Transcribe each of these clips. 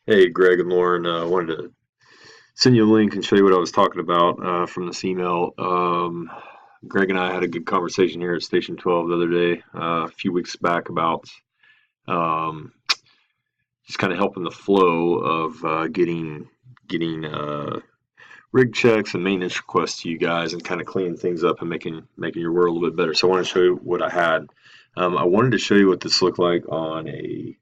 Hey, Greg and Lauren, I wanted to send you a link and show you what I was talking about from this email. Greg and I had a good conversation here at Station 12 the other day, a few weeks back, about um, just kind of helping the flow of getting rig checks and maintenance requests to you guys, and kind of cleaning things up and making your world a little bit better. So I want to show you what I had. I wanted to show you what this looked like on a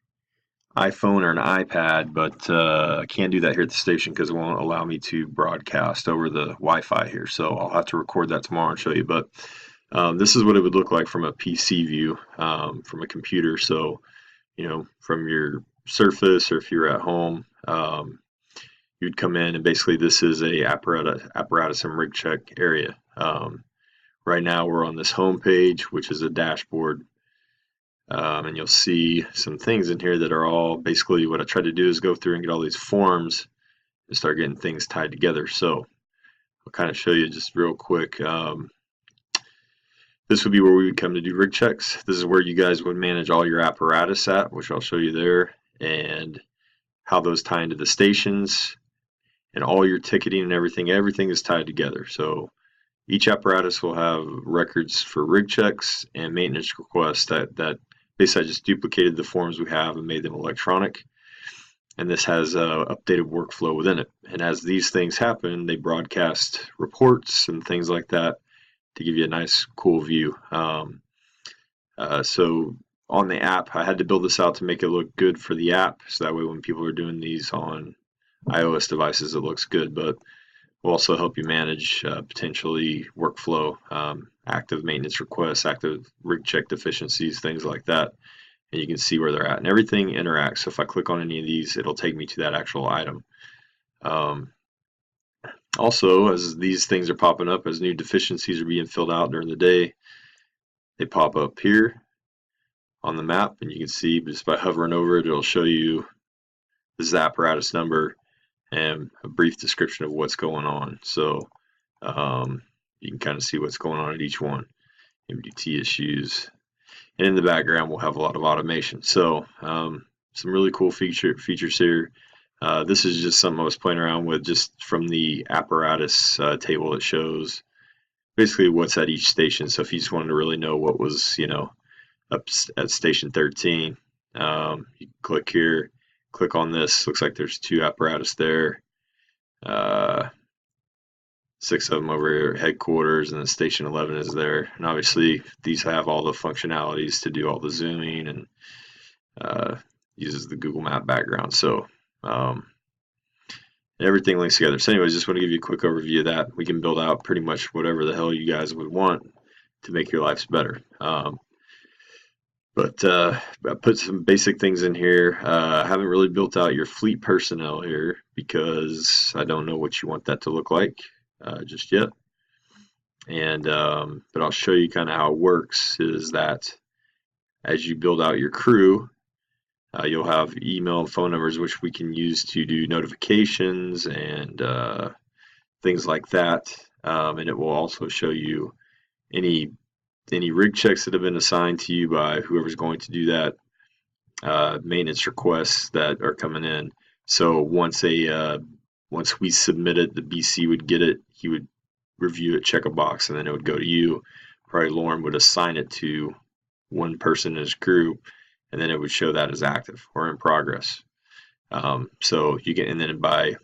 iPhone or an iPad, but I can't do that here at the station because it won't allow me to broadcast over the Wi-Fi here. So I'll have to record that tomorrow and show you. But this is what it would look like from a PC view, from a computer. So, from your Surface, or if you're at home, you'd come in, and basically this is a apparatus and rig check area. Right now we're on this home page, which is a dashboard. And you'll see some things in here that are all basically what I tried to do is go through and get all these forms and start getting things tied together. So I'll kind of show you just real quick. This would be where we would come to do rig checks. This is where you guys would manage all your apparatus at, which I'll show you there, and how those tie into the stations, and all your ticketing and everything. Everything is tied together. So each apparatus will have records for rig checks and maintenance requests that basically I just duplicated the forms we have and made them electronic. And this has a updated workflow within it. And as these things happen, they broadcast reports and things like that to give you a nice, cool view. So on the app, I had to build this out to make it look good for the app, so that way when people are doing these on iOS devices, it looks good. But will also help you manage potentially workflow, active maintenance requests, active rig check deficiencies, things like that. And you can see where they're at, and everything interacts. So if I click on any of these, it'll take me to that actual item. Also, as these things are popping up, as new deficiencies are being filled out during the day, they pop up here on the map, and you can see just by hovering over it, it'll show you this is the apparatus number and a brief description of what's going on. So you can kind of see what's going on at each one. MDT issues. And in the background, we'll have a lot of automation. So some really cool features here. This is just something I was playing around with just from the apparatus table. It shows basically what's at each station. So if you just wanted to really know what was, up at station 13, you click here, click on this. Looks like there's 2 apparatus there. 6 of them over here at headquarters, and then station 11 is there. And obviously these have all the functionalities to do all the zooming, and uses the Google Map background. So everything links together. So anyways, just want to give you a quick overview of that. We can build out pretty much whatever the hell you guys would want to make your lives better. But I put some basic things in here. I haven't really built out your fleet personnel here because I don't know what you want that to look like just yet. And but I'll show you kind of how it works. Is that as you build out your crew, you'll have email and phone numbers which we can use to do notifications and things like that. And it will also show you any rig checks that have been assigned to you by whoever's going to do that, maintenance requests that are coming in. So once we submit it, the BC would get it, he would review it, check a box, and then it would go to you. Probably Lauren would assign it to one person in his crew, and then it would show that as active or in progress. So you can, and then by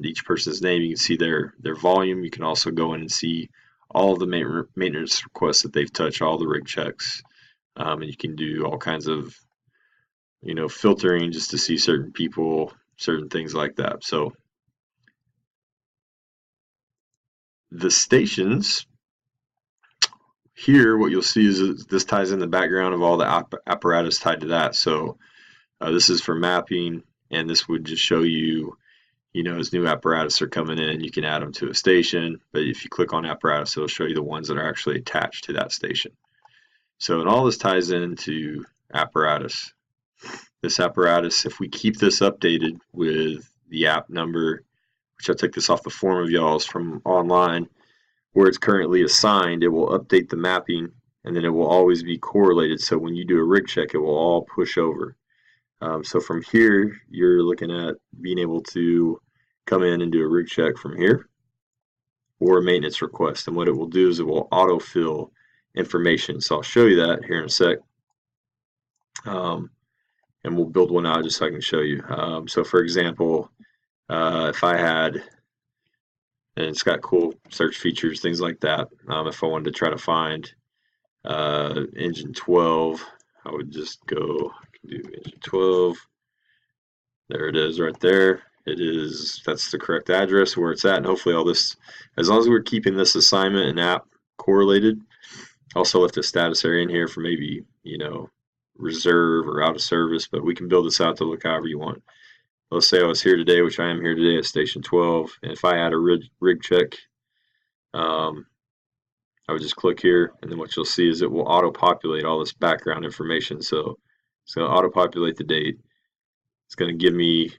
each person's name, you can see their volume. You can also go in and see all of the maintenance requests that they've touched, all the rig checks, and you can do all kinds of filtering just to see certain people, certain things like that. So the stations here, what you'll see is this ties in the background of all the apparatus tied to that. So this is for mapping, and this would just show you, as new apparatus are coming in, you can add them to a station. But if you click on apparatus, it'll show you the ones that are actually attached to that station. So, and all this ties into apparatus. This apparatus, if we keep this updated with the app number, which I took this off the form of y'all's from online, where it's currently assigned, it will update the mapping, and then it will always be correlated. So when you do a rig check, it will all push over. So from here, you're looking at being able to come in and do a rig check from here or a maintenance request. And what it will do is it will autofill information. So I'll show you that here in a sec. And we'll build one out just so I can show you. So for example, if I had, and it's got cool search features, things like that. If I wanted to try to find engine 12, I would just go, I can do engine 12. There it is right there. It is, that's the correct address where it's at. And hopefully all this, as long as we're keeping this assignment and app correlated, also left a status area in here for maybe, you know, reserve or out of service, but we can build this out to look however you want. Let's say I was here today, which I am here today at station 12, and if I had a rig check, I would just click here, and then what you'll see is it will auto-populate all this background information. So it's going to auto-populate the date. It's going to give me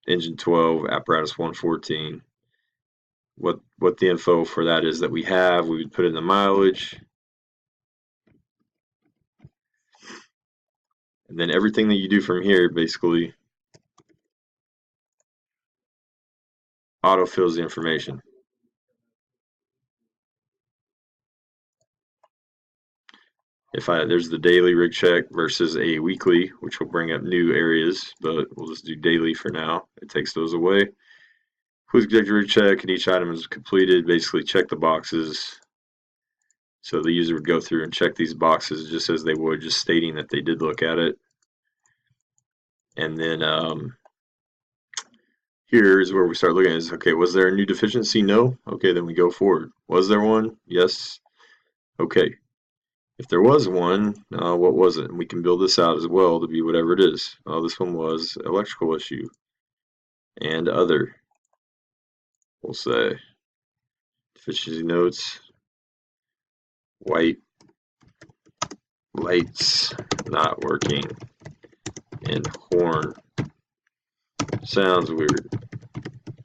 engine 12, apparatus 114. What the info for that is that we have, we would put in the mileage, and then everything that you do from here basically auto-fills the information. There's the daily rig check versus a weekly, which will bring up new areas, but we'll just do daily for now. It takes those away. Who's conducted rig check and each item is completed. Basically check the boxes. So the user would go through and check these boxes just as they would, just stating that they did look at it. And then here is where we start looking at is, okay, was there a new deficiency? No. Okay, then we go forward. Was there one? Yes. Okay. If there was one, what was it? And we can build this out as well to be whatever it is. This one was electrical issue and other. We'll say deficiency notes, white lights not working, and horn sounds weird.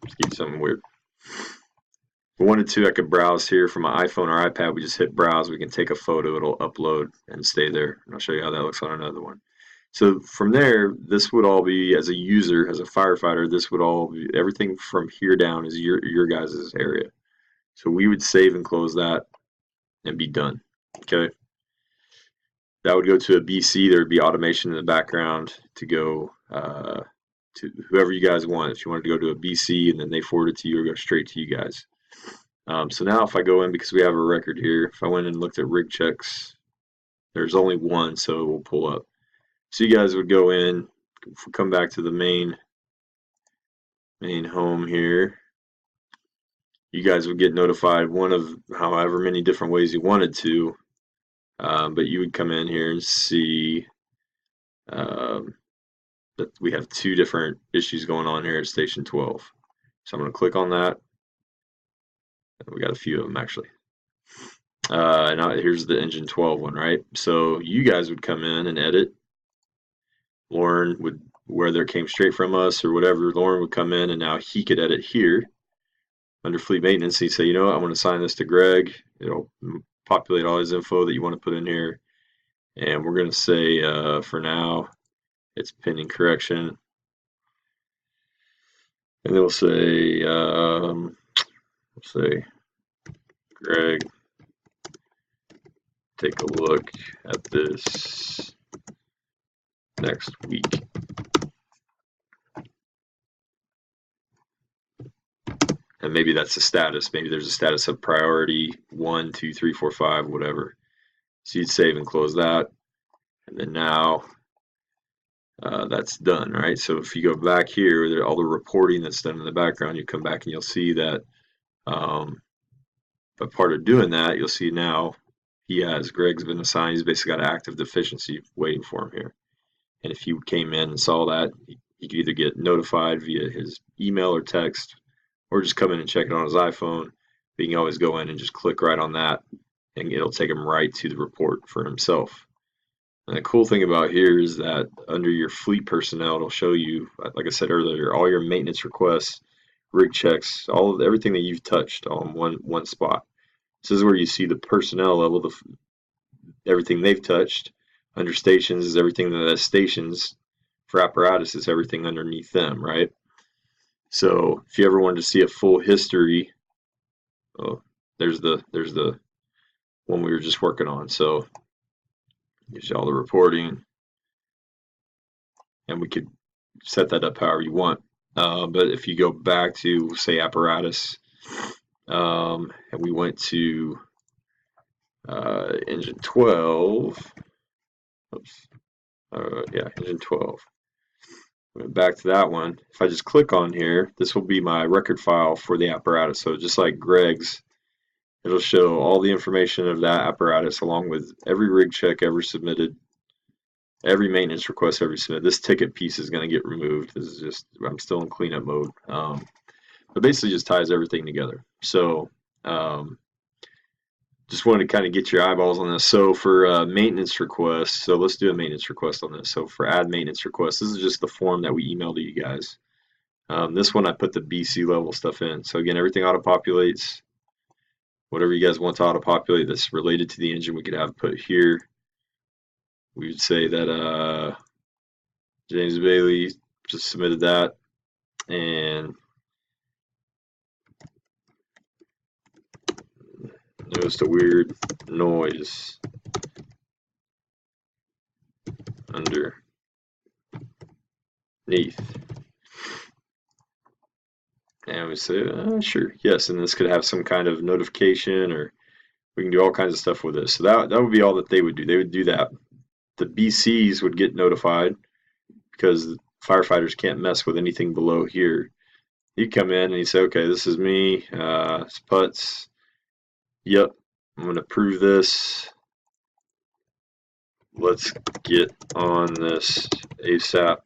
Let's keep something weird. If we wanted to, I could browse here from my iPhone or iPad. We just hit browse. We can take a photo. It'll upload and stay there. And I'll show you how that looks on another one. So from there, this would all be, as a user, as a firefighter, this would all be, everything from here down is your guys' area. So we would save and close that and be done. Okay. That would go to a BC. There would be automation in the background to go to whoever you guys want. If you wanted to go to a BC and then they forward it to you or go straight to you guys. So now if I go in, because we have a record here, if I went and looked at rig checks, there's only one, so it will pull up. So you guys would go in, come back to the main home here. You guys would get notified one of however many different ways you wanted to, but you would come in here and see that we have two different issues going on here at station 12. So I'm going to click on that. We got a few of them actually. Now here's the engine 12 one, right? So you guys would come in and edit. Lauren would, whether it came straight from us or whatever, Lauren would come in and now he could edit here under fleet maintenance. He'd say, you know what, I'm going to assign this to Greg. It'll populate all his info that you want to put in here. And we're going to say, for now, it's pending correction. And then we'll say, Greg, take a look at this next week. And maybe that's the status. Maybe there's a status of priority 1, 2, 3, 4, 5, whatever. So you'd save and close that. And then now that's done, right? So if you go back here, all the reporting that's done in the background, you come back and you'll see that. But part of doing that, you'll see now Greg's been assigned. He's basically got an active deficiency waiting for him here. And if you came in and saw that, he could either get notified via his email or text, or just come in and check it on his iPhone. But you can always go in and just click right on that, and it'll take him right to the report for himself. And the cool thing about here is that under your fleet personnel, it'll show you, like I said earlier, all your maintenance requests, rig checks, everything that you've touched on one spot. This is where you see the personnel level, everything they've touched. Under stations is everything that has stations for apparatus is everything underneath them, right? So if you ever wanted to see a full history, oh, there's the one we were just working on. So gives you all the reporting, and we could set that up however you want. But if you go back to, say, apparatus, and we went to engine 12, oops, yeah, engine 12. Went back to that one. If I just click on here, this will be my record file for the apparatus. So just like Greg's, it'll show all the information of that apparatus along with every rig check ever submitted, every maintenance request ever submitted. This ticket piece is going to get removed. This is just, I'm still in cleanup mode. But basically just ties everything together. So just wanted to kind of get your eyeballs on this. So for maintenance requests, so let's do a maintenance request on this. So for add maintenance request, this is just the form that we emailed to you guys. This one I put the BC level stuff in. So again, everything auto-populates. Whatever you guys want to auto-populate that's related to the engine, we could have put here. We would say that James Bailey just submitted that, and noticed a weird noise underneath. And we say, sure, yes, and this could have some kind of notification, or we can do all kinds of stuff with this. So that would be all that they would do. They would do that. The BCs would get notified because firefighters can't mess with anything below here. You come in and you say, okay, this is me, it's Putz. Yep, I'm going to approve this. Let's get on this ASAP.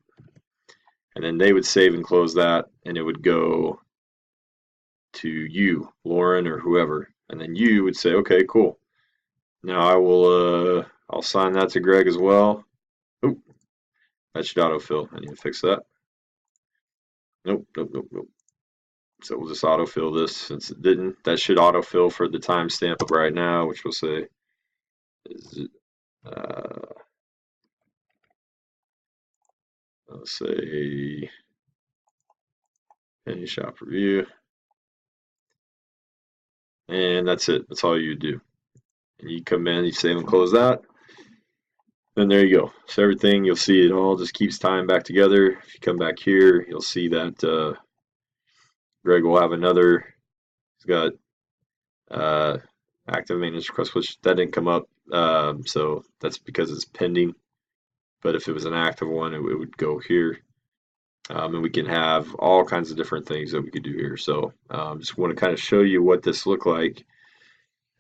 And then they would save and close that, and it would go to you, Lauren, or whoever. And then you would say, okay, cool. Now I will, I'll sign that to Greg as well. Oh, that should autofill. I need to fix that. Nope. So we'll just autofill this since it didn't. That should autofill for the timestamp right now, which will say, is it, I'll say any shop review. And that's it. That's all you do. And you come in, you save and close that. Then there you go. So everything, you'll see it all just keeps tying back together. If you come back here, you'll see that Greg will have another. He's got active maintenance request, which that didn't come up. So that's because it's pending. But if it was an active one, it would go here. And we can have all kinds of different things that we could do here. So just want to kind of show you what this looked like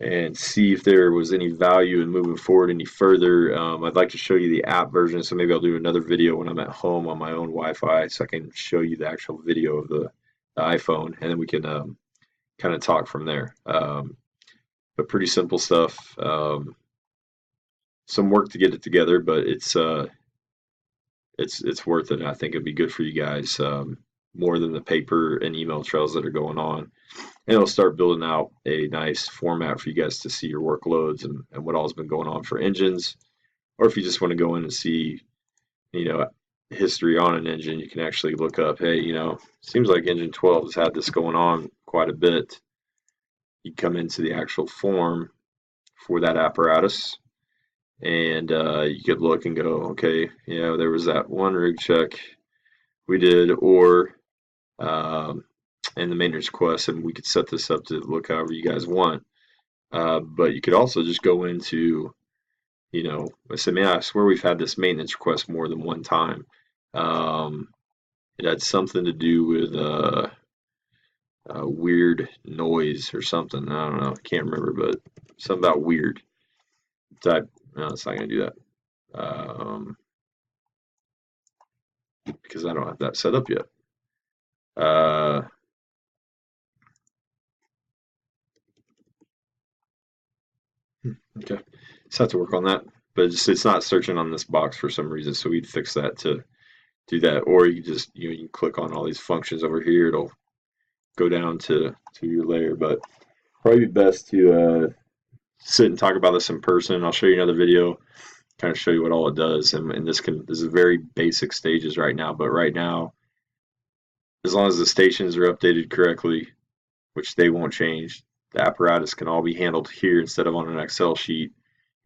and see if there was any value in moving forward any further. I'd like to show you the app version, so maybe I'll do another video when I'm at home on my own Wi-Fi so I can show you the actual video of the iPhone, and then we can kind of talk from there. But pretty simple stuff. Some work to get it together, but it's worth it. I think it'd be good for you guys, more than the paper and email trails that are going on. And it'll start building out a nice format for you guys to see your workloads and what all's been going on for engines. Or if you just want to go in and see, history on an engine, you can actually look up, hey, seems like engine 12 has had this going on quite a bit. You come into the actual form for that apparatus, and you could look and go, okay, there was that one rig check we did, or and the maintenance request, and we could set this up to look however you guys want. But you could also just go into, I say, man, I swear we've had this maintenance request more than one time. It had something to do with weird noise or something. I don't know. I can't remember, but something about weird. No, it's not going to do that. Because I don't have that set up yet. Okay, so I have to work on that, but it's not searching on this box for some reason, so we'd fix that to do that. Or you can just you can click on all these functions over here, it'll go down to your layer. But probably best to sit and talk about this in person. I'll show you another video kind of show you what all it does. And this is very basic stages right now, but right now, as long as the stations are updated correctly, which they won't change, the apparatus can all be handled here instead of on an Excel sheet.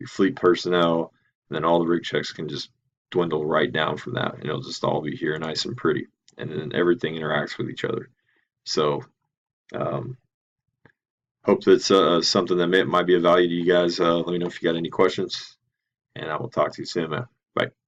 Your fleet personnel, and then all the rig checks can just dwindle right down from that, and it'll just all be here nice and pretty, and then everything interacts with each other. So um, hope that's something that might be of value to you guys. Let me know if you got any questions, and I will talk to you soon, man. Bye.